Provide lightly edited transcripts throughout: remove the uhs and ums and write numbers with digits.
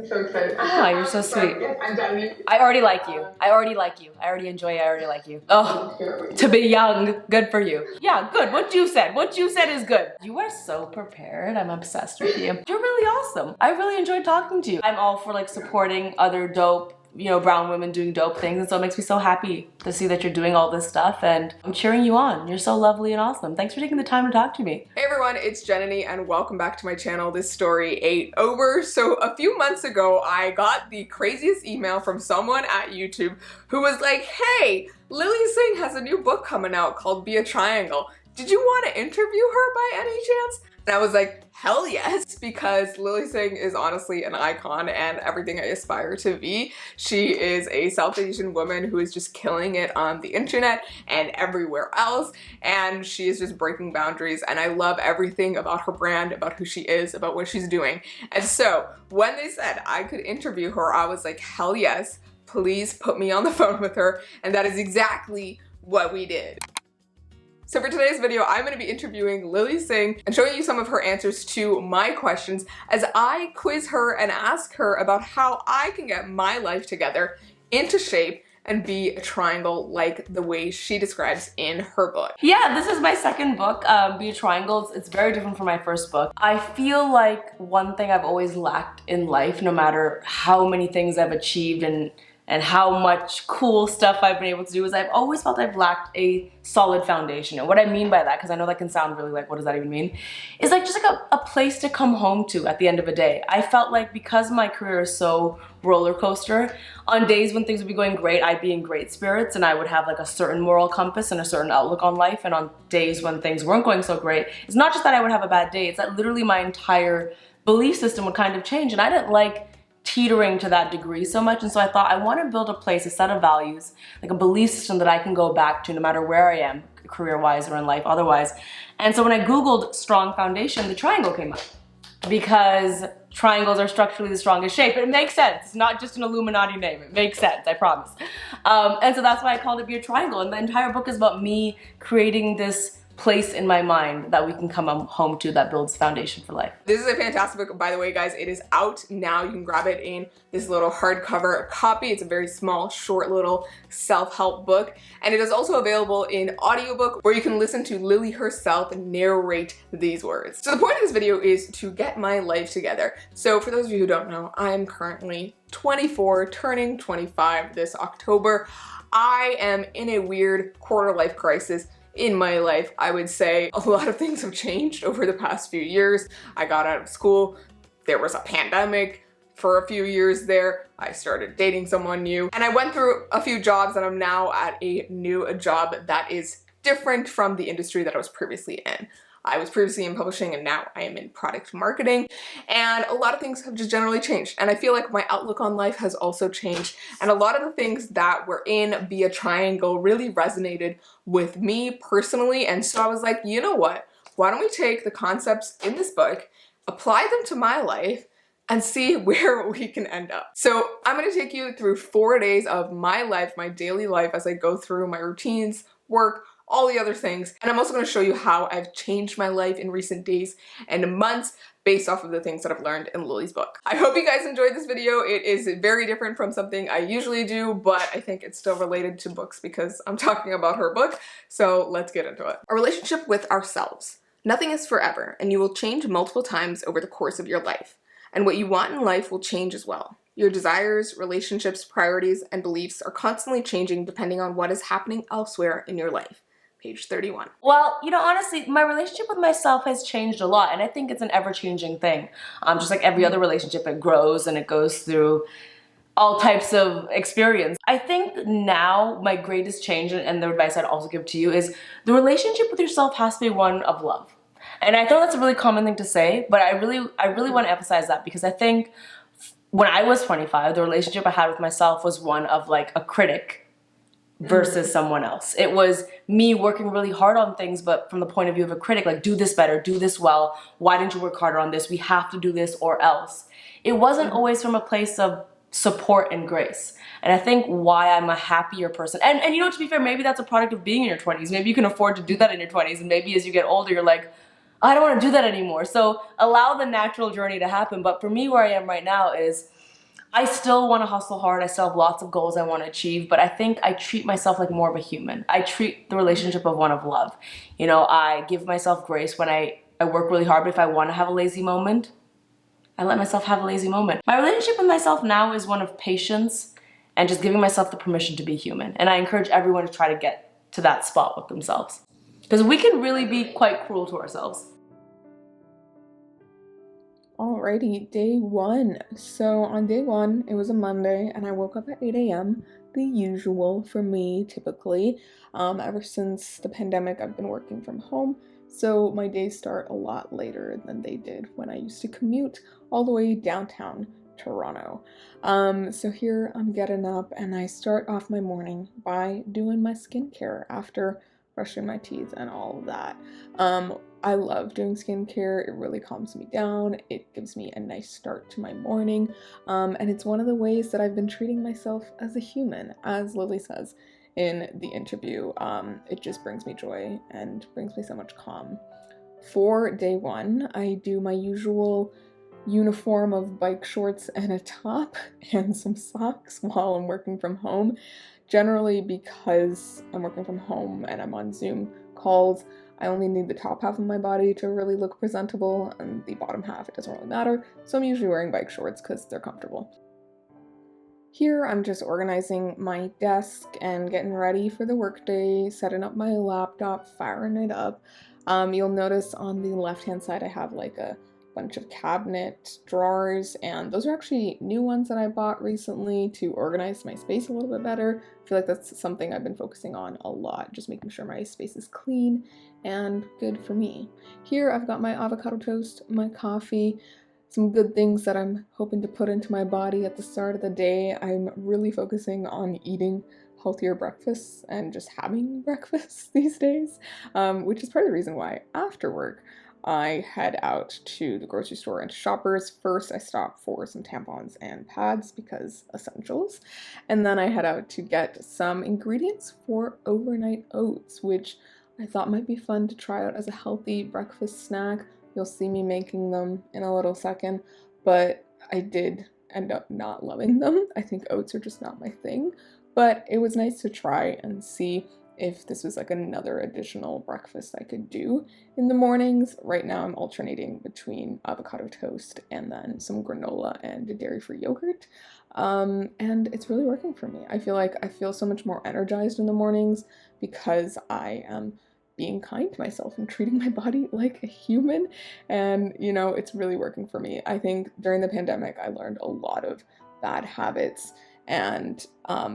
so excited. Oh, you're so sweet. Yes, I'm Jananie. I already like you. I already like you. I already enjoy you. I already like you. Oh, to be young, good for you. Yeah, good. What you said is good. You are so prepared. I'm obsessed with you. You're really awesome. I really enjoyed talking to you. I'm all for like supporting other dope, you know, brown women doing dope things, and so it makes me so happy to see that you're doing all this stuff, and I'm cheering you on. You're so lovely and awesome. Thanks for taking the time to talk to me. Hey everyone, it's Jananie and welcome back to my channel. This story ain't over. So a few months ago, I got the craziest email from someone at YouTube who was like, hey, Lilly Singh has a new book coming out called Be a Triangle. Did you want to interview her by any chance? And I was like, hell yes, because Lilly Singh is honestly an icon and everything I aspire to be. She is a South Asian woman who is just killing it on the internet and everywhere else, and she is just breaking boundaries, and I love everything about her brand, about who she is, about what she's doing. And so when they said I could interview her, I was like, hell yes, please put me on the phone with her, and that is exactly what we did. So for today's video, I'm going to be interviewing Lilly Singh and showing you some of her answers to my questions as I quiz her and ask her about how I can get my life together into shape and be a triangle like the way she describes in her book. Yeah, this is my second book, Be a Triangle. It's very different from my first book. I feel like one thing I've always lacked in life, no matter how many things I've achieved and how much cool stuff I've been able to do, is I've always felt I've lacked a solid foundation. And what I mean by that, because I know that can sound really like, what does that even mean? Is like just like a place to come home to at the end of a day. I felt like because my career is so roller coaster, on days when things would be going great, I'd be in great spirits and I would have like a certain moral compass and a certain outlook on life. And on days when things weren't going so great, it's not just that I would have a bad day, it's that literally my entire belief system would kind of change. And I didn't like teetering to that degree so much, and so I thought I want to build a place, a set of values, like a belief system that I can go back to no matter where I am, career-wise or in life otherwise. And so when I googled strong foundation, the triangle came up because triangles are structurally the strongest shape. It makes sense. It's not just an Illuminati name. It makes sense, I promise. And so that's why I called it Be a Triangle, and the entire book is about me creating this place in my mind that we can come home to that builds foundation for life. This is a fantastic book, by the way, guys. It is out now. You can grab it in this little hardcover copy. It's a very small, short little self-help book. And it is also available in audiobook where you can listen to Lilly herself narrate these words. So the point of this video is to get my life together. So for those of you who don't know, I'm currently 24, turning 25 this October. I am in a weird quarter life crisis in my life. I would say a lot of things have changed over the past few years. I got out of school, there was a pandemic for a few years there, I started dating someone new, and I went through a few jobs, and I'm now at a new job that is different from the industry that I was previously in. I was previously in publishing and now I am in product marketing, and a lot of things have just generally changed, and I feel like my outlook on life has also changed, and a lot of the things that were in Be a Triangle really resonated with me personally. And so I was like, you know what, why don't we take the concepts in this book, apply them to my life, and see where we can end up. So I'm going to take you through 4 days of my life, my daily life, as I go through my routines, work, all the other things. And I'm also going to show you how I've changed my life in recent days and months based off of the things that I've learned in Lilly's book. I hope you guys enjoyed this video. It is very different from something I usually do, but I think it's still related to books because I'm talking about her book. So let's get into it. A relationship with ourselves. Nothing is forever, and you will change multiple times over the course of your life. And what you want in life will change as well. Your desires, relationships, priorities, and beliefs are constantly changing depending on what is happening elsewhere in your life. Page 31. Well, you know, honestly, my relationship with myself has changed a lot, and I think it's an ever-changing thing. Just like every other relationship, it grows and it goes through all types of experience. I think now my greatest change, and the advice I'd also give to you, is the relationship with yourself has to be one of love. And I know that's a really common thing to say, but I really want to emphasize that, because I think when I was 25, the relationship I had with myself was one of like a critic versus someone else. It was me working really hard on things, but from the point of view of a critic, like, do this better, do this well, why didn't you work harder on this, we have to do this or else. It wasn't always from a place of support and grace. And I think why I'm a happier person, and you know, to be fair, maybe that's a product of being in your 20s. Maybe you can afford to do that in your 20s, and maybe as you get older, you're like, I don't want to do that anymore. So allow the natural journey to happen. But for me, where I am right now is I still want to hustle hard. I still have lots of goals I want to achieve, but I think I treat myself like more of a human. I treat the relationship of one of love. You know, I give myself grace when I work really hard, but if I want to have a lazy moment, I let myself have a lazy moment. My relationship with myself now is one of patience and just giving myself the permission to be human. And I encourage everyone to try to get to that spot with themselves. Because we can really be quite cruel to ourselves. Alrighty, day one. So on day one, it was a Monday, and I woke up at 8 a.m., the usual for me, typically. Ever since the pandemic, I've been working from home, so my days start a lot later than they did when I used to commute all the way downtown Toronto. So here I'm getting up, and I start off my morning by doing my skincare after brushing my teeth and all of that. I love doing skincare. It really calms me down. It gives me a nice start to my morning. And it's one of the ways that I've been treating myself as a human, as Lily says in the interview. It just brings me joy and brings me so much calm. For day one, I do my usual uniform of bike shorts and a top and some socks while I'm working from home. Generally, because I'm working from home and I'm on Zoom calls, I only need the top half of my body to really look presentable, and the bottom half, it doesn't really matter. So I'm usually wearing bike shorts because they're comfortable. Here, I'm just organizing my desk and getting ready for the workday, setting up my laptop, firing it up. You'll notice on the left-hand side, I have like a bunch of cabinet drawers, and those are actually new ones that I bought recently to organize my space a little bit better. I feel like that's something I've been focusing on a lot, just making sure my space is clean and good for me. Here I've got my avocado toast, my coffee, some good things that I'm hoping to put into my body at the start of the day. I'm really focusing on eating healthier breakfasts and just having breakfast these days, which is part of the reason why after work I head out to the grocery store and Shoppers. First, I stop for some tampons and pads because essentials. And then I head out to get some ingredients for overnight oats, which I thought might be fun to try out as a healthy breakfast snack. You'll see me making them in a little second, but I did end up not loving them. I think oats are just not my thing, but it was nice to try and see if this was like another additional breakfast I could do in the mornings. Right now I'm alternating between avocado toast and then some granola and dairy-free yogurt. And it's really working for me. I feel like I feel so much more energized in the mornings because I am being kind to myself and treating my body like a human. And, you know, it's really working for me. I think during the pandemic, I learned a lot of bad habits and,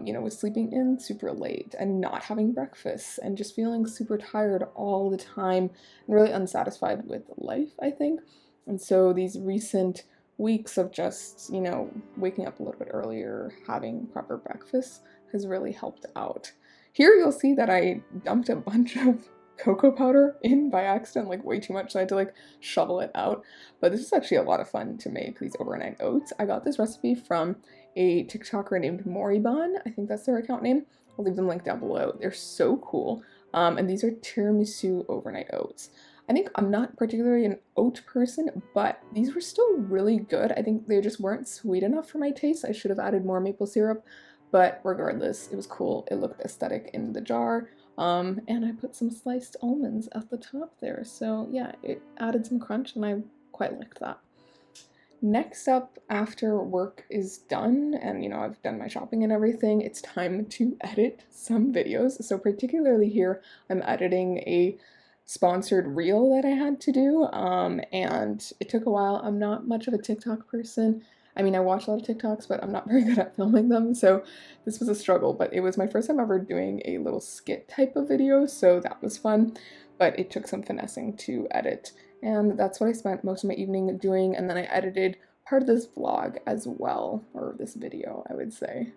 you know, was sleeping in super late and not having breakfast and just feeling super tired all the time and really unsatisfied with life, I think. And so these recent weeks of just, you know, waking up a little bit earlier, having proper breakfast has really helped out. Here you'll see that I dumped a bunch of cocoa powder in by accident, like way too much, so I had to like shovel it out. But this is actually a lot of fun to make these overnight oats. I got this recipe from a TikToker named Moribon. I think that's their account name. I'll leave them linked down below. They're so cool. And these are tiramisu overnight oats. I think I'm not particularly an oat person, but these were still really good. I think they just weren't sweet enough for my taste. I should have added more maple syrup, but regardless, it was cool. It looked aesthetic in the jar. And I put some sliced almonds at the top there. So yeah, it added some crunch and I quite liked that. Next up, after work is done and, you know, I've done my shopping and everything, it's time to edit some videos. So particularly here, I'm editing a sponsored reel that I had to do, and it took a while. I'm not much of a TikTok person. I mean, I watch a lot of TikToks, but I'm not very good at filming them, so this was a struggle, but it was my first time ever doing a little skit type of video, so that was fun, but it took some finessing to edit. And that's what I spent most of my evening doing, and then I edited part of this vlog as well, or this video, I would say.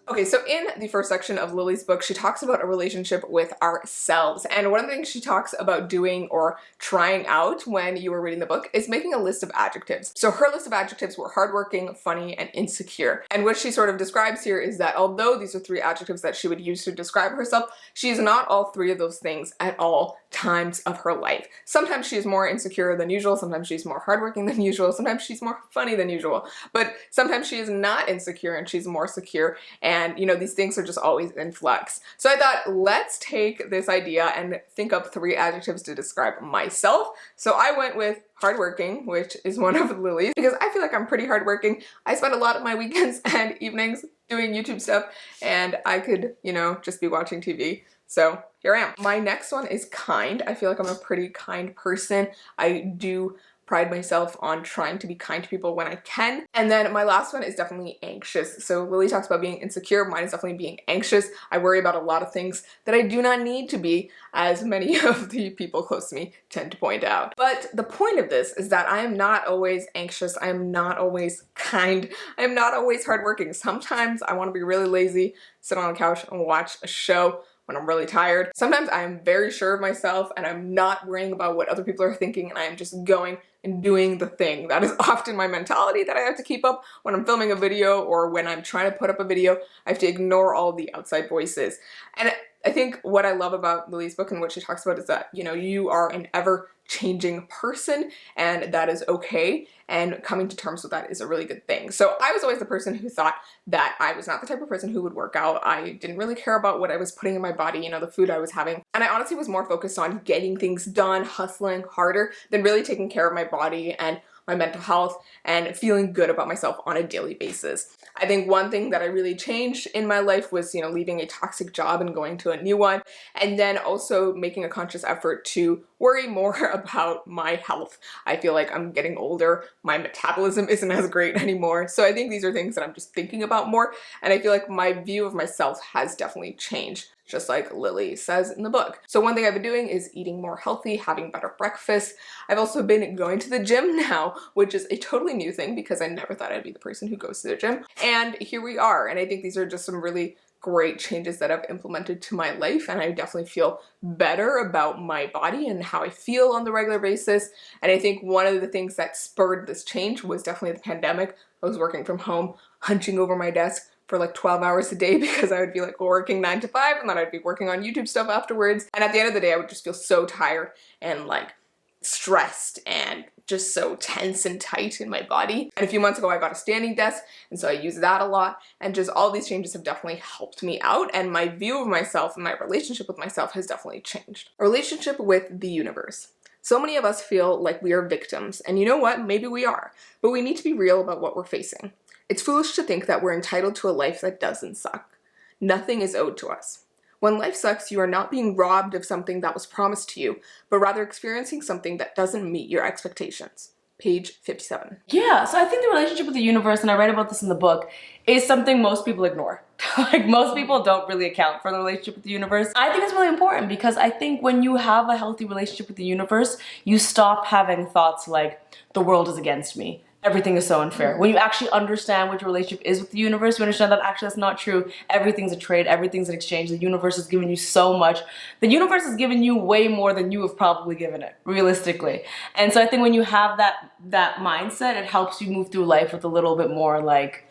Okay, so in the first section of Lily's book, she talks about a relationship with ourselves. And one of the things she talks about doing or trying out when you were reading the book is making a list of adjectives. So her list of adjectives were hardworking, funny, and insecure. And what she sort of describes here is that although these are 3 adjectives that she would use to describe herself, she is not all 3 of those things at all times of her life. Sometimes she is more insecure than usual, sometimes she's more hardworking than usual, sometimes she's more funny than usual, but sometimes she is not insecure and she's more secure, and you know, these things are just always in flux. So I thought, let's take this idea and think up 3 adjectives to describe myself. So I went with hardworking, which is one of Lily's, because I feel like I'm pretty hardworking. I spend a lot of my weekends and evenings doing YouTube stuff, and I could, you know, just be watching TV. So here I am. My next one is kind. I feel like I'm a pretty kind person. I do pride myself on trying to be kind to people when I can. And then my last one is definitely anxious. So Lily talks about being insecure. Mine is definitely being anxious. I worry about a lot of things that I do not need to be, as many of the people close to me tend to point out. But the point of this is that I am not always anxious. I am not always kind. I am not always hardworking. Sometimes I want to be really lazy, sit on the couch and watch a show when I'm really tired. Sometimes I am very sure of myself and I'm not worrying about what other people are thinking, and I am just going and doing the thing. That is often my mentality that I have to keep up when I'm filming a video or when I'm trying to put up a video. I have to ignore all the outside voices. And I think what I love about Lily's book and what she talks about is that, you know, you are an ever-changing person, and that is okay, and coming to terms with that is a really good thing. So I was always the person who thought that I was not the type of person who would work out. I didn't really care about what I was putting in my body, you know, the food I was having. And I honestly was more focused on getting things done, hustling harder, than really taking care of my body and my mental health and feeling good about myself on a daily basis. I think one thing that I really changed in my life was, you know, leaving a toxic job and going to a new one, and then also making a conscious effort to worry more about my health. I feel like I'm getting older, my metabolism isn't as great anymore, so I think these are things that I'm just thinking about more, and I feel like my view of myself has definitely changed, just like Lily says in the book. So one thing I've been doing is eating more healthy, having better breakfast. I've also been going to the gym now, which is a totally new thing because I never thought I'd be the person who goes to the gym. And here we are. And I think these are just some really great changes that I've implemented to my life, and I definitely feel better about my body and how I feel on the regular basis. And I think one of the things that spurred this change was definitely the pandemic. I was working from home, hunching over my desk for like 12 hours a day because I would be like working 9 to 5, and then I'd be working on YouTube stuff afterwards. And at the end of the day, I would just feel so tired and like stressed and just so tense and tight in my body. And a few months ago, I got a standing desk, and so I use that a lot. And just all these changes have definitely helped me out, and my view of myself and my relationship with myself has definitely changed. A relationship with the universe. So many of us feel like we are victims, and you know what? Maybe we are, but we need to be real about what we're facing. It's foolish to think that we're entitled to a life that doesn't suck. Nothing is owed to us. When life sucks, you are not being robbed of something that was promised to you, but rather experiencing something that doesn't meet your expectations. Page 57. Yeah, so I think the relationship with the universe, and I write about this in the book, is something most people ignore. Like, most people don't really account for the relationship with the universe. I think it's really important because I think when you have a healthy relationship with the universe, you stop having thoughts like, the world is against me. Everything is so unfair. When you actually understand what your relationship is with the universe, you understand that actually that's not true. Everything's a trade, everything's an exchange. The universe has given you so much. The universe has given you way more than you have probably given it, realistically. And so I think when you have that mindset, it helps you move through life with a little bit more like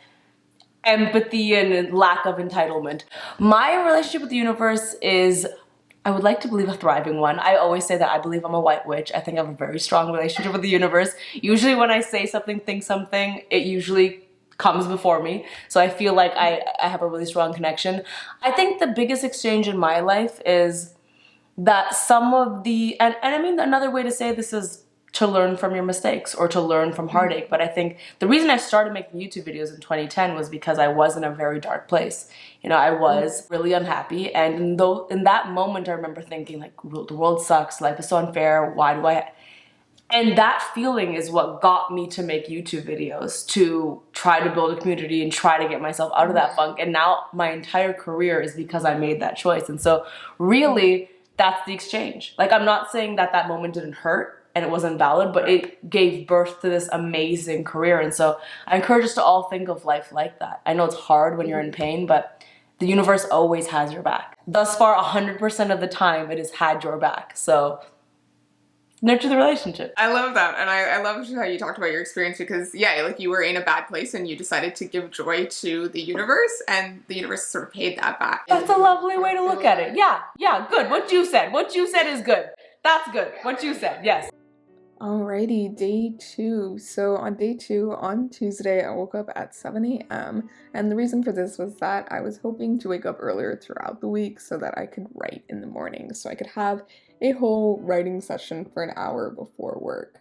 empathy and lack of entitlement. My relationship with the universe is, I would like to believe, a thriving one. I always say that I believe I'm a white witch. I think I have a very strong relationship with the universe. Usually when I say something, think something, it usually comes before me. So I feel like I have a really strong connection. I think the biggest exchange in my life is that some of the, and I mean, another way to say this is to learn from your mistakes or to learn from heartache. But I think the reason I started making YouTube videos in 2010 was because I was in a very dark place. You know, I was really unhappy, and in that moment I remember thinking like, the world sucks, life is so unfair, why do I? And that feeling is what got me to make YouTube videos, to try to build a community and try to get myself out of that funk. And now my entire career is because I made that choice. And so really, that's the exchange. Like, I'm not saying that that moment didn't hurt and it wasn't valid, but it gave birth to this amazing career. And so I encourage us to all think of life like that. I know it's hard when you're in pain, but The universe always has your back. Thus far, 100% of the time, it has had your back. So nurture the relationship. I love that. And I love how you talked about your experience because, yeah, like you were in a bad place and you decided to give joy to the universe and the universe sort of paid that back. That's a lovely way to look at it. Yeah, good. What you said is good. That's good. What you said, yes. Alrighty, day 2. So on day 2, on Tuesday, I woke up at 7 a.m. And the reason for this was that I was hoping to wake up earlier throughout the week so that I could write in the morning. So I could have a whole writing session for an hour before work.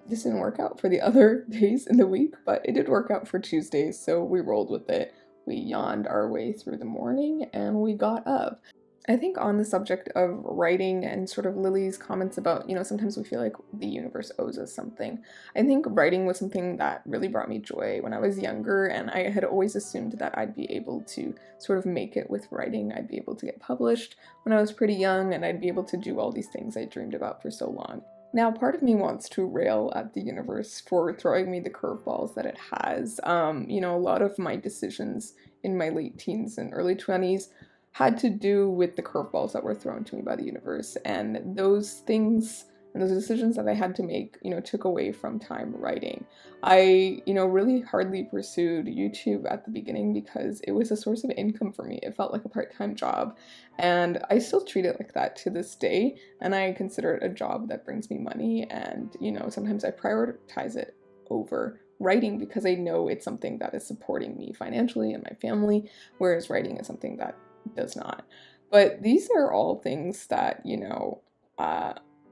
This didn't work out for the other days in the week, but it did work out for Tuesday, so we rolled with it. We yawned our way through the morning and we got up. I think on the subject of writing and sort of Lily's comments about, sometimes we feel like the universe owes us something. I think writing was something that really brought me joy when I was younger, and I had always assumed that I'd be able to sort of make it with writing. I'd be able to get published when I was pretty young, and I'd be able to do all these things I dreamed about for so long. Now, part of me wants to rail at the universe for throwing me the curveballs that it has. A lot of my decisions in my late teens and early 20s had to do with the curveballs that were thrown to me by the universe, and those things and those decisions that I had to make, took away from time writing. I, really hardly pursued YouTube at the beginning because it was a source of income for me. It felt like a part-time job, and I still treat it like that to this day, and I consider it a job that brings me money, and, sometimes I prioritize it over writing because I know it's something that is supporting me financially and my family, whereas writing is something that does not. But these are all things that,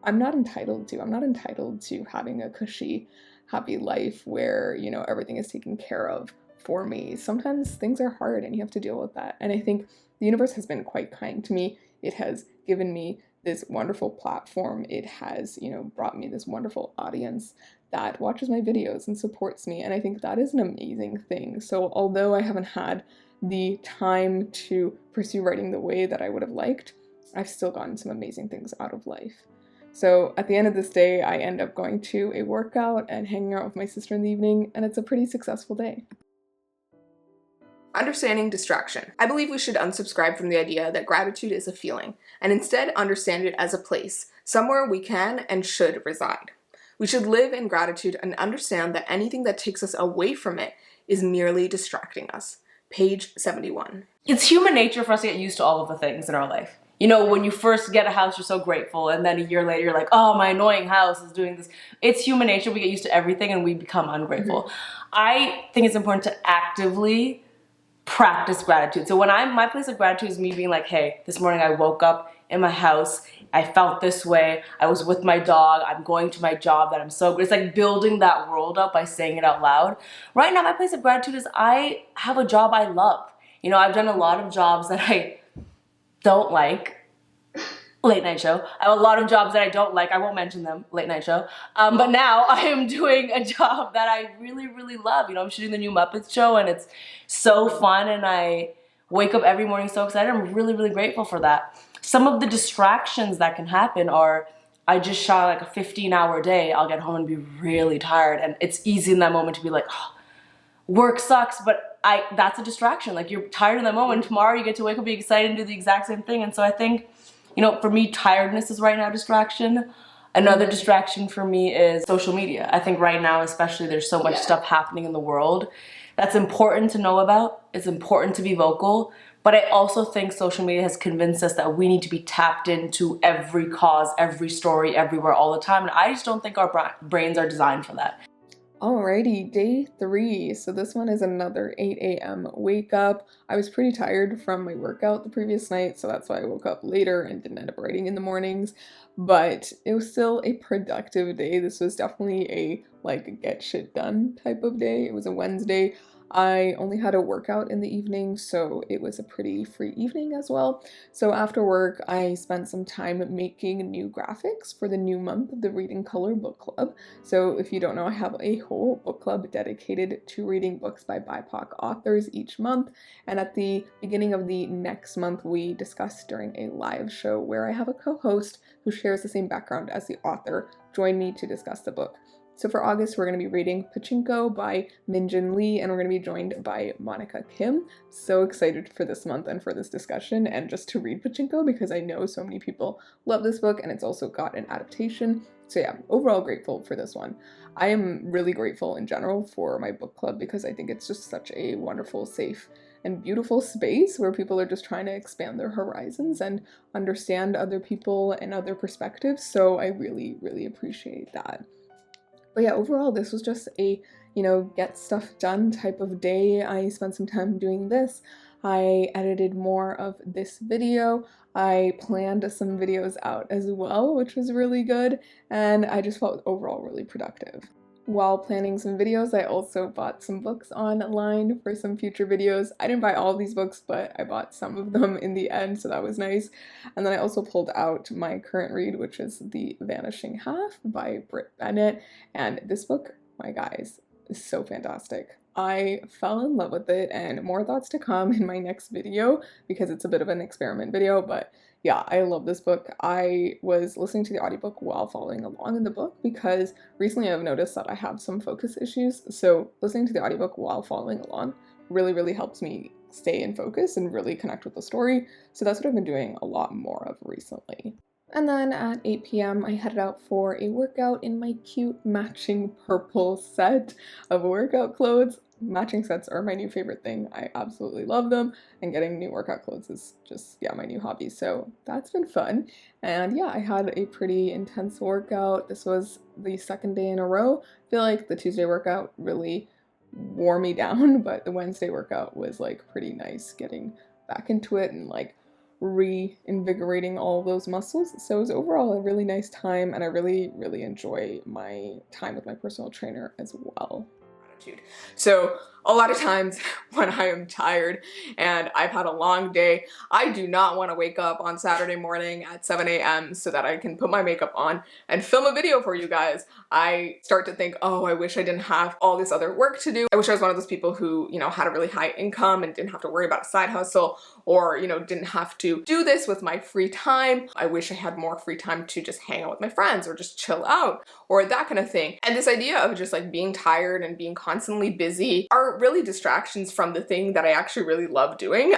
I'm not entitled to. I'm not entitled to having a cushy, happy life where, everything is taken care of for me. Sometimes things are hard and you have to deal with that. And I think the universe has been quite kind to me. It has given me this wonderful platform. It has, brought me this wonderful audience that watches my videos and supports me. And I think that is an amazing thing. So although I haven't had the time to pursue writing the way that I would have liked, I've still gotten some amazing things out of life. So at the end of this day, I end up going to a workout and hanging out with my sister in the evening, and it's a pretty successful day. Understanding distraction. I believe we should unsubscribe from the idea that gratitude is a feeling, and instead understand it as a place, somewhere we can and should reside. We should live in gratitude and understand that anything that takes us away from it is merely distracting us. Page 71. It's human nature for us to get used to all of the things in our life. When you first get a house, you're so grateful, and then a year later, you're like, oh, my annoying house is doing this. It's human nature. We get used to everything, and we become ungrateful. Mm-hmm. I think it's important to actively practice gratitude. So my place of gratitude is me being like, hey, this morning I woke up in my house, I felt this way, I was with my dog, I'm going to my job that I'm so good. It's like building that world up by saying it out loud. Right now, my place of gratitude is I have a job I love. I've done a lot of jobs that I don't like. Late night show. I have a lot of jobs that I don't like. I won't mention them. Late night show. But now I am doing a job that I really, really love. I'm shooting the new Muppets show, and it's so fun, and I wake up every morning so excited. I'm really, really grateful for that. Some of the distractions that can happen are, I just shot like a 15-hour day. I'll get home and be really tired, and it's easy in that moment to be like, oh, work sucks, but that's a distraction. Like, you're tired in that moment. Tomorrow you get to wake up, be excited, and do the exact same thing. And so I think, for me, tiredness is right now a distraction. Another distraction for me is social media. I think right now, especially, there's so much stuff happening in the world that's important to know about. It's important to be vocal. But I also think social media has convinced us that we need to be tapped into every cause, every story, everywhere, all the time. And I just don't think our brains are designed for that. Alrighty, day 3. So this one is another 8 a.m. wake up. I was pretty tired from my workout the previous night, so that's why I woke up later and didn't end up writing in the mornings. But it was still a productive day. This was definitely a get shit done type of day. It was a Wednesday. I only had a workout in the evening, so it was a pretty free evening as well. So after work, I spent some time making new graphics for the new month of the Reading Color Book Club. So if you don't know, I have a whole book club dedicated to reading books by BIPOC authors each month. And at the beginning of the next month, we discuss during a live show where I have a co-host who shares the same background as the author join me to discuss the book. So for August, we're going to be reading Pachinko by Min-jin Lee, and we're going to be joined by Monica Kim. So excited for this month and for this discussion and just to read Pachinko because I know so many people love this book and it's also got an adaptation. So yeah, overall grateful for this one. I am really grateful in general for my book club because I think it's just such a wonderful, safe, and beautiful space where people are just trying to expand their horizons and understand other people and other perspectives. So I really, really appreciate that. But yeah, overall, this was just a, get stuff done type of day. I spent some time doing this. I edited more of this video. I planned some videos out as well, which was really good. And I just felt overall really productive. While planning some videos, I also bought some books online for some future videos. I didn't buy all of these books, but I bought some of them in the end, so that was nice. And then I also pulled out my current read, which is The Vanishing Half by Britt Bennett. And this book, my guys, is so fantastic. I fell in love with it, and more thoughts to come in my next video because it's a bit of an experiment video, but yeah, I love this book. I was listening to the audiobook while following along in the book because recently I've noticed that I have some focus issues. So listening to the audiobook while following along really, really helps me stay in focus and really connect with the story. So that's what I've been doing a lot more of recently. And then at 8 p.m. I headed out for a workout in my cute matching purple set of workout clothes. Matching sets are my new favorite thing. I absolutely love them, and getting new workout clothes is just, yeah, my new hobby. So that's been fun. And yeah, I had a pretty intense workout. This was the second day in a row. I feel like the Tuesday workout really wore me down, but the Wednesday workout was like pretty nice, getting back into it and like reinvigorating all of those muscles. So it was overall a really nice time, and I really, really enjoy my time with my personal trainer as well. So a lot of times when I am tired and I've had a long day, I do not want to wake up on Saturday morning at 7 a.m. so that I can put my makeup on and film a video for you guys. I start to think, oh, I wish I didn't have all this other work to do. I wish I was one of those people who, had a really high income and didn't have to worry about a side hustle, or, didn't have to do this with my free time. I wish I had more free time to just hang out with my friends or just chill out or that kind of thing. And this idea of just like being tired and being constantly busy are really distractions from the thing that I actually really love doing.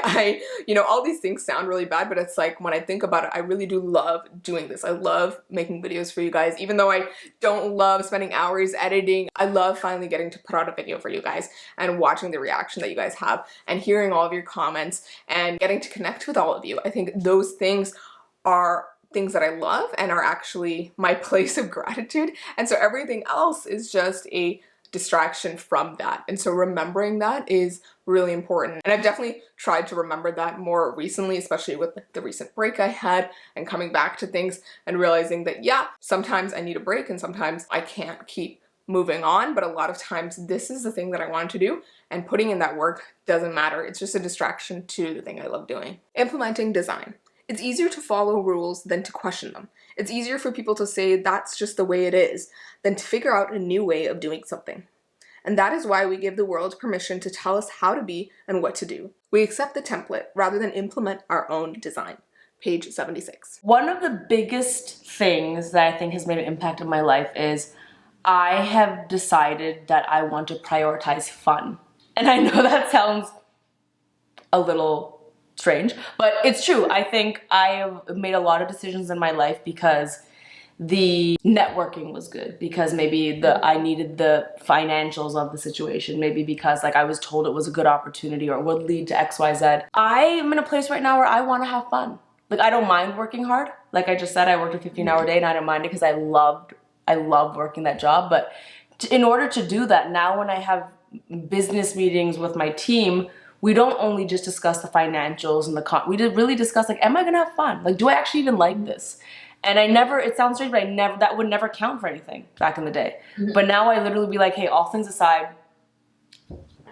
All these things sound really bad, but it's like when I think about it, I really do love doing this. I love making videos for you guys. Even though I don't love spending hours editing, I love finally getting to put out a video for you guys and watching the reaction that you guys have and hearing all of your comments and getting to connect with all of you. I think those things are things that I love and are actually my place of gratitude. And so everything else is just a distraction from that. And so remembering that is really important. And I've definitely tried to remember that more recently, especially with the recent break I had and coming back to things and realizing that, yeah, sometimes I need a break and sometimes I can't keep moving on. But a lot of times this is the thing that I wanted to do, and putting in that work doesn't matter. It's just a distraction to the thing I love doing. Implementing design. It's easier to follow rules than to question them. It's easier for people to say that's just the way it is than to figure out a new way of doing something. And that is why we give the world permission to tell us how to be and what to do. We accept the template rather than implement our own design. Page 76. One of the biggest things that I think has made an impact in my life is I have decided that I want to prioritize fun. And I know that sounds a little strange, but it's true. I think I have made a lot of decisions in my life because the networking was good, because maybe I needed the financials of the situation, maybe because like I was told it was a good opportunity or it would lead to XYZ. I am in a place right now where I want to have fun. Like I don't mind working hard. Like I just said, I worked a 15-hour day and I didn't mind it because I loved working that job. But in order to do that, now when I have business meetings with my team, we don't only just discuss the financials and we did really discuss like, am I gonna have fun? Like, do I actually even like this? And it sounds strange, but that would never count for anything back in the day. Mm-hmm. But now I literally be like, hey, all things aside.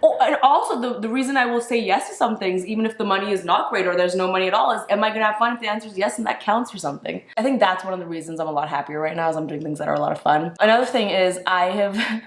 Oh, and also the reason I will say yes to some things, even if the money is not great or there's no money at all, is am I gonna have fun? If the answer is yes, and that counts for something. I think that's one of the reasons I'm a lot happier right now, is I'm doing things that are a lot of fun. Another thing is I have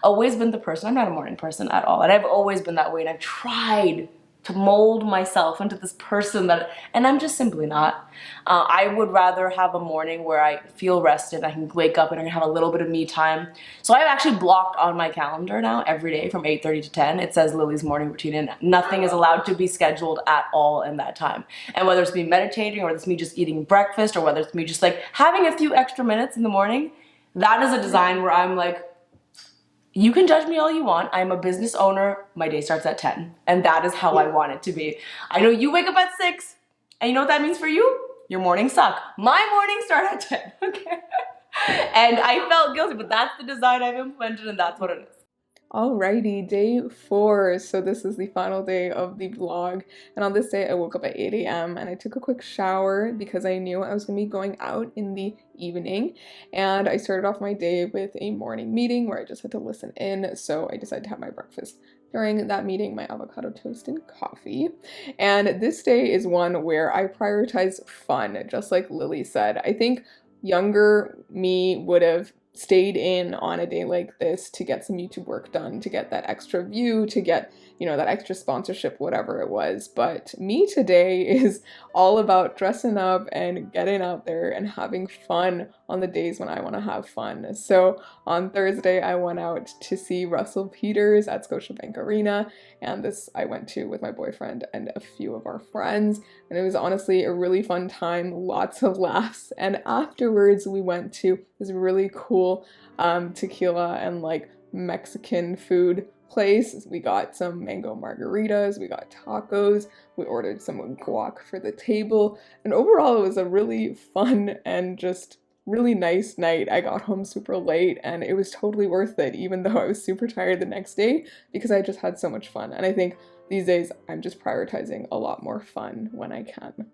always been the person, I'm not a morning person at all, and I've always been that way, and I've tried mold myself into this person and I'm just simply not. I would rather have a morning where I feel rested, I can wake up and I can have a little bit of me time. So I've actually blocked on my calendar now every day from 8:30 to 10. It says Lily's morning routine, and nothing is allowed to be scheduled at all in that time. And whether it's me meditating, or whether it's me just eating breakfast, or whether it's me just like having a few extra minutes in the morning, that is a design where I'm like, you can judge me all you want. I'm a business owner. My day starts at 10. And that is how I want it to be. I know you wake up at 6. And you know what that means for you? Your mornings suck. My mornings start at 10. Okay. And I felt guilty, but that's the design I've implemented, and that's what it is. Alrighty, day 4. So this is the final day of the vlog, and on this day I woke up at 8 a.m. and I took a quick shower because I knew I was going to be going out in the evening, and I started off my day with a morning meeting where I just had to listen in, so I decided to have my breakfast during that meeting, my avocado toast and coffee. And this day is one where I prioritize fun, just like Lily said. I think younger me would have stayed in on a day like this to get some YouTube work done, to get that extra view, to get, you know, that extra sponsorship, whatever it was. But me today is all about dressing up and getting out there and having fun on the days when I want to have fun. So on Thursday, I went out to see Russell Peters at Scotiabank Arena, and this I went to with my boyfriend and a few of our friends, and it was honestly a really fun time, lots of laughs. And afterwards, we went to this really cool tequila and like Mexican food place. We got some mango margaritas, we got tacos, we ordered some guac for the table, and overall it was a really fun and just really nice night. I got home super late and it was totally worth it, even though I was super tired the next day, because I just had so much fun. And I think these days I'm just prioritizing a lot more fun when I can.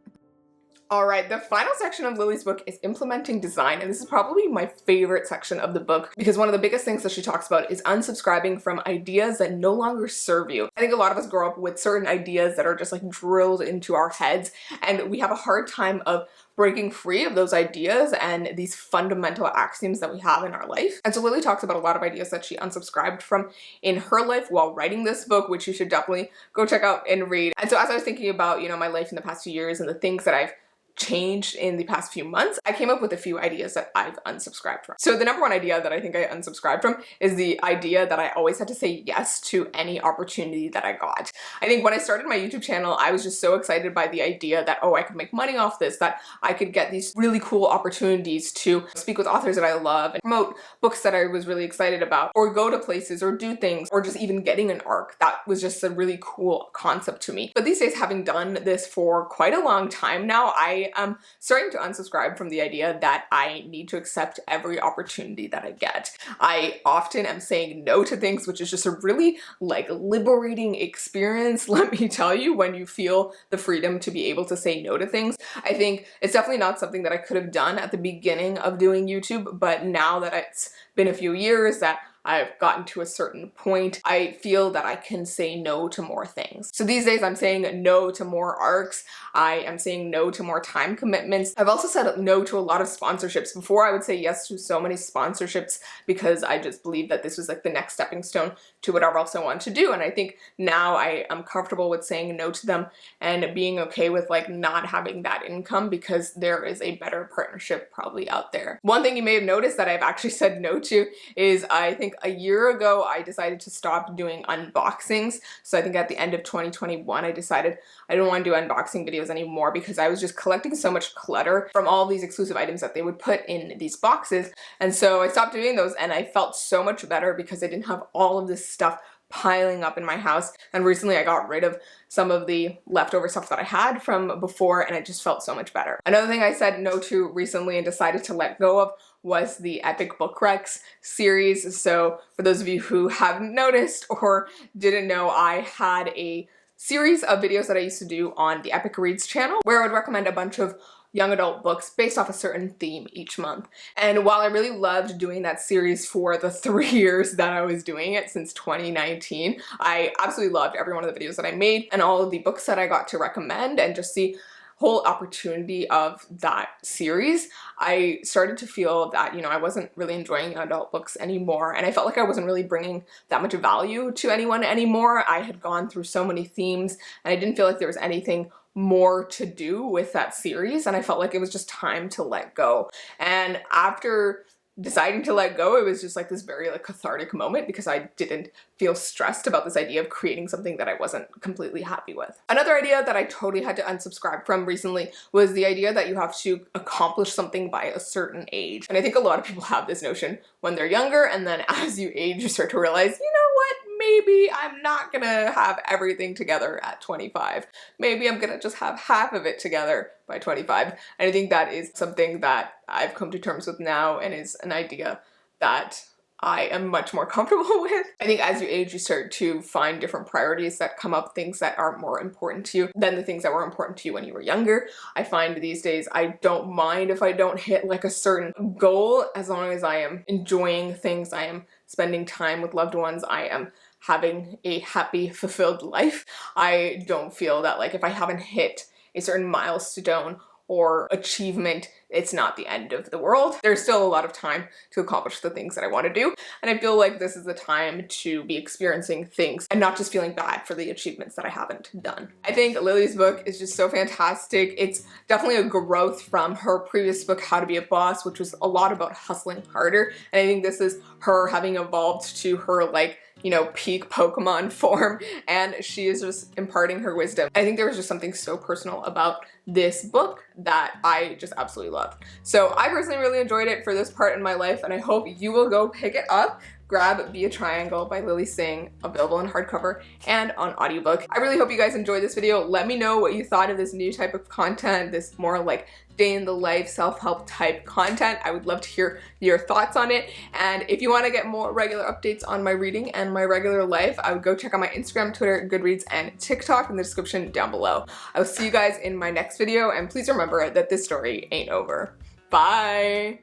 All right, the final section of Lily's book is implementing design, and this is probably my favorite section of the book because one of the biggest things that she talks about is unsubscribing from ideas that no longer serve you. I think a lot of us grow up with certain ideas that are just like drilled into our heads, and we have a hard time of breaking free of those ideas and these fundamental axioms that we have in our life. And so Lily talks about a lot of ideas that she unsubscribed from in her life while writing this book, which you should definitely go check out and read. And so as I was thinking about, you know, my life in the past few years and the things that I've changed in the past few months, I came up with a few ideas that I've unsubscribed from. So the number one idea that I think I unsubscribed from is the idea that I always had to say yes to any opportunity that I got. I think when I started my YouTube channel, I was just so excited by the idea that, oh, I could make money off this, that I could get these really cool opportunities to speak with authors that I love and promote books that I was really excited about, or go to places or do things, or just even getting an arc. That was just a really cool concept to me. But these days, having done this for quite a long time now, I am starting to unsubscribe from the idea that I need to accept every opportunity that I get. I often am saying no to things, which is just a really like liberating experience, let me tell you, when you feel the freedom to be able to say no to things. I think it's definitely not something that I could have done at the beginning of doing YouTube, but now that it's been a few years that I've gotten to a certain point, I feel that I can say no to more things. So these days I'm saying no to more arcs. I am saying no to more time commitments. I've also said no to a lot of sponsorships. Before I would say yes to so many sponsorships because I just believed that this was like the next stepping stone to whatever else I want to do. And I think now I am comfortable with saying no to them and being okay with like not having that income because there is a better partnership probably out there. One thing you may have noticed that I've actually said no to is I think a year ago I decided to stop doing unboxings. So I think at the end of 2021 I decided I didn't want to do unboxing videos anymore because I was just collecting so much clutter from all these exclusive items that they would put in these boxes. And so I stopped doing those and I felt so much better because I didn't have all of this stuff piling up in my house. And recently I got rid of some of the leftover stuff that I had from before and it just felt so much better. Another thing I said no to recently and decided to let go of was the Epic Book Recs series. So for those of you who haven't noticed or didn't know, I had a series of videos that I used to do on the Epic Reads channel where I would recommend a bunch of young adult books based off a certain theme each month. And while I really loved doing that series for the 3 years that I was doing it since 2019, I absolutely loved every one of the videos that I made and all of the books that I got to recommend and just see whole opportunity of that series, I started to feel that, you know, I wasn't really enjoying adult books anymore, and I felt like I wasn't really bringing that much value to anyone anymore. I had gone through so many themes, and I didn't feel like there was anything more to do with that series, and I felt like it was just time to let go. And after deciding to let go, it was just like this very like cathartic moment, because I didn't feel stressed about this idea of creating something that I wasn't completely happy with. Another idea that I totally had to unsubscribe from recently was the idea that you have to accomplish something by a certain age. And I think a lot of people have this notion when they're younger, and then as you age, you start to realize, you know what, maybe I'm not gonna have everything together at 25. Maybe I'm gonna just have half of it together by 25. And I think that is something that I've come to terms with now, and is an idea that I am much more comfortable with. I think as you age, you start to find different priorities that come up, things that are more important to you than the things that were important to you when you were younger. I find these days I don't mind if I don't hit like a certain goal, as long as I am enjoying things, I am spending time with loved ones, I am having a happy, fulfilled life. I don't feel that like if I haven't hit a certain milestone or achievement, it's not the end of the world. There's still a lot of time to accomplish the things that I want to do, and I feel like this is the time to be experiencing things and not just feeling bad for the achievements that I haven't done. I think Lily's book is just so fantastic. It's definitely a growth from her previous book, How to Be a Boss, which was a lot about hustling harder, and I think this is her having evolved to her like, you know, peak Pokemon form, and she is just imparting her wisdom. I think there was just something so personal about this book that I just absolutely loved. So I personally really enjoyed it for this part in my life, and I hope you will go pick it up. Grab Be a Triangle by Lilly Singh, available in hardcover and on audiobook. I really hope you guys enjoyed this video. Let me know what you thought of this new type of content, this more like day in the life self-help type content. I would love to hear your thoughts on it. And if you want to get more regular updates on my reading and my regular life, I would go check out my Instagram, Twitter, Goodreads, and TikTok in the description down below. I will see you guys in my next video, and please remember that this story ain't over. Bye!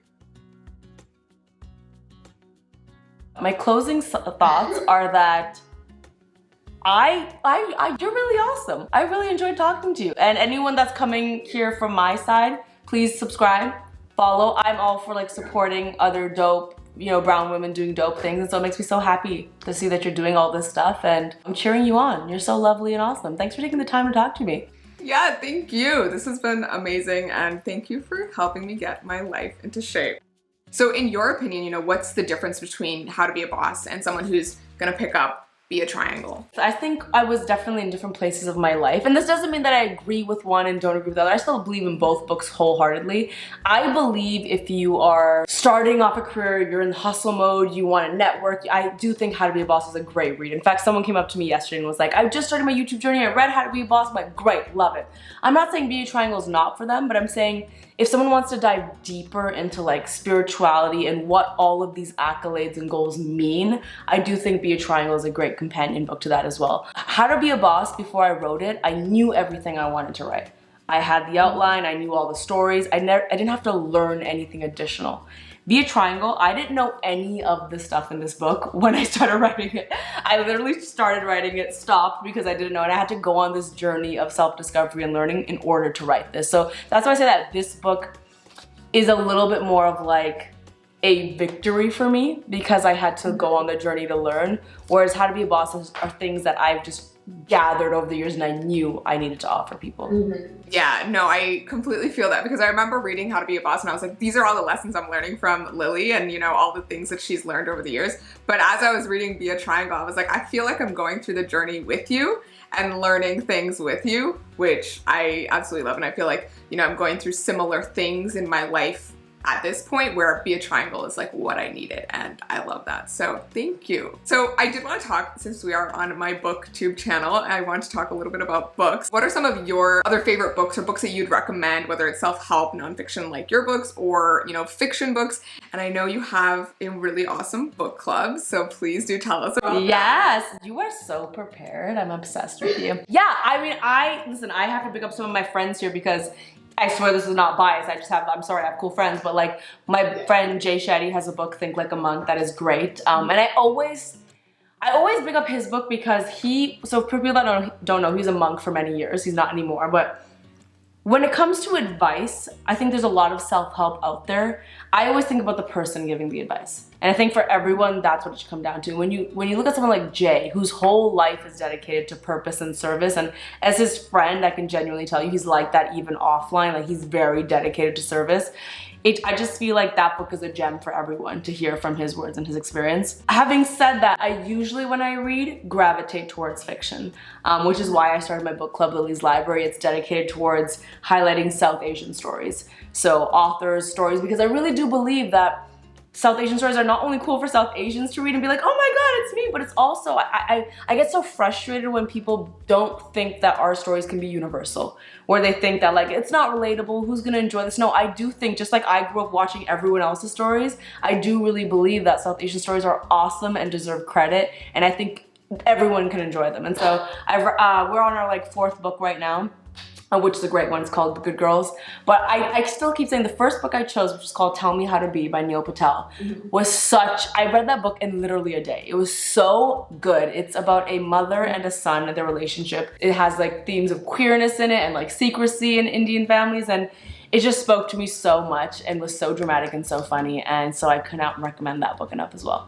My closing thoughts are that you're really awesome. I really enjoyed talking to you. And anyone that's coming here from my side, please subscribe, follow. I'm all for like supporting other dope, you know, brown women doing dope things. And so it makes me so happy to see that you're doing all this stuff, and I'm cheering you on. You're so lovely and awesome. Thanks for taking the time to talk to me. Yeah, thank you. This has been amazing, and thank you for helping me get my life into shape. So in your opinion, you know, what's the difference between How to Be a Boss and someone who's gonna pick up Be a Triangle? I think I was definitely in different places of my life, and this doesn't mean that I agree with one and don't agree with the other. I still believe in both books wholeheartedly. I believe if you are starting off a career, you're in hustle mode, you want to network, I do think How to Be a Boss is a great read. In fact, someone came up to me yesterday and was like, I just started my YouTube journey, I read How to Be a Boss. I'm like, great, love it. I'm not saying Be a Triangle is not for them, but I'm saying if someone wants to dive deeper into like spirituality and what all of these accolades and goals mean, I do think Be a Triangle is a great companion book to that as well. How to Be a Boss, before I wrote it, I knew everything I wanted to write. I had the outline, I knew all the stories, I didn't have to learn anything additional. Be a Triangle, I didn't know any of the stuff in this book when I started writing it. I literally started writing it, stopped because I didn't know, and I had to go on this journey of self-discovery and learning in order to write this. So that's why I say that this book is a little bit more of like a victory for me, because I had to go on the journey to learn, whereas How to Be a Boss are things that I've just gathered over the years and I knew I needed to offer people. Yeah, no, I completely feel that, because I remember reading How to Be a Boss and I was like, these are all the lessons I'm learning from Lily, and you know, all the things that she's learned over the years. But as I was reading Be a Triangle, I was like, I feel like I'm going through the journey with you and learning things with you, which I absolutely love. And I feel like, you know, I'm going through similar things in my life at this point, where Be a Triangle is like what I needed, and I love that. So thank you. So I did want to talk, since we are on my booktube channel, I want to talk a little bit about books. What are some of your other favorite books or books that you'd recommend, whether it's self-help, nonfiction like your books, or, you know, fiction books? And I know you have a really awesome book club, so please do tell us about Yes, you are so prepared. I'm obsessed with you. Yeah, I mean, I have to pick up some of my friends here, because I swear this is not biased. I'm sorry, I have cool friends, but like my friend Jay Shetty has a book, Think Like a Monk, that is great. And I always bring up his book because so for people that don't know, he's a monk for many years. He's not anymore, but When it comes to advice, I think there's a lot of self-help out there. I always think about the person giving the advice. And I think for everyone, that's what it should come down to. When you look at someone like Jay, whose whole life is dedicated to purpose and service, and as his friend, I can genuinely tell you he's like that even offline, like he's very dedicated to service. I just feel like that book is a gem for everyone to hear from his words and his experience. Having said that, I usually, when I read, gravitate towards fiction, which is why I started my book club, Lily's Library. It's dedicated towards highlighting South Asian stories. So authors' stories, because I really do believe that South Asian stories are not only cool for South Asians to read and be like, oh my God, it's me, but it's also, I get so frustrated when people don't think that our stories can be universal, where they think that like, it's not relatable, who's gonna enjoy this? No, I do think, just like I grew up watching everyone else's stories, I do really believe that South Asian stories are awesome and deserve credit, and I think everyone can enjoy them. And so we're on our like 4th book right now, which is a great one. It's called The Good Girls. But I still keep saying the first book I chose, which is called Tell Me How to Be by Neil Patel, was such, I read that book in literally a day. It was so good. It's about a mother and a son and their relationship. It has like themes of queerness in it and like secrecy in Indian families, and it just spoke to me so much and was so dramatic and so funny, and so I could not recommend that book enough as well.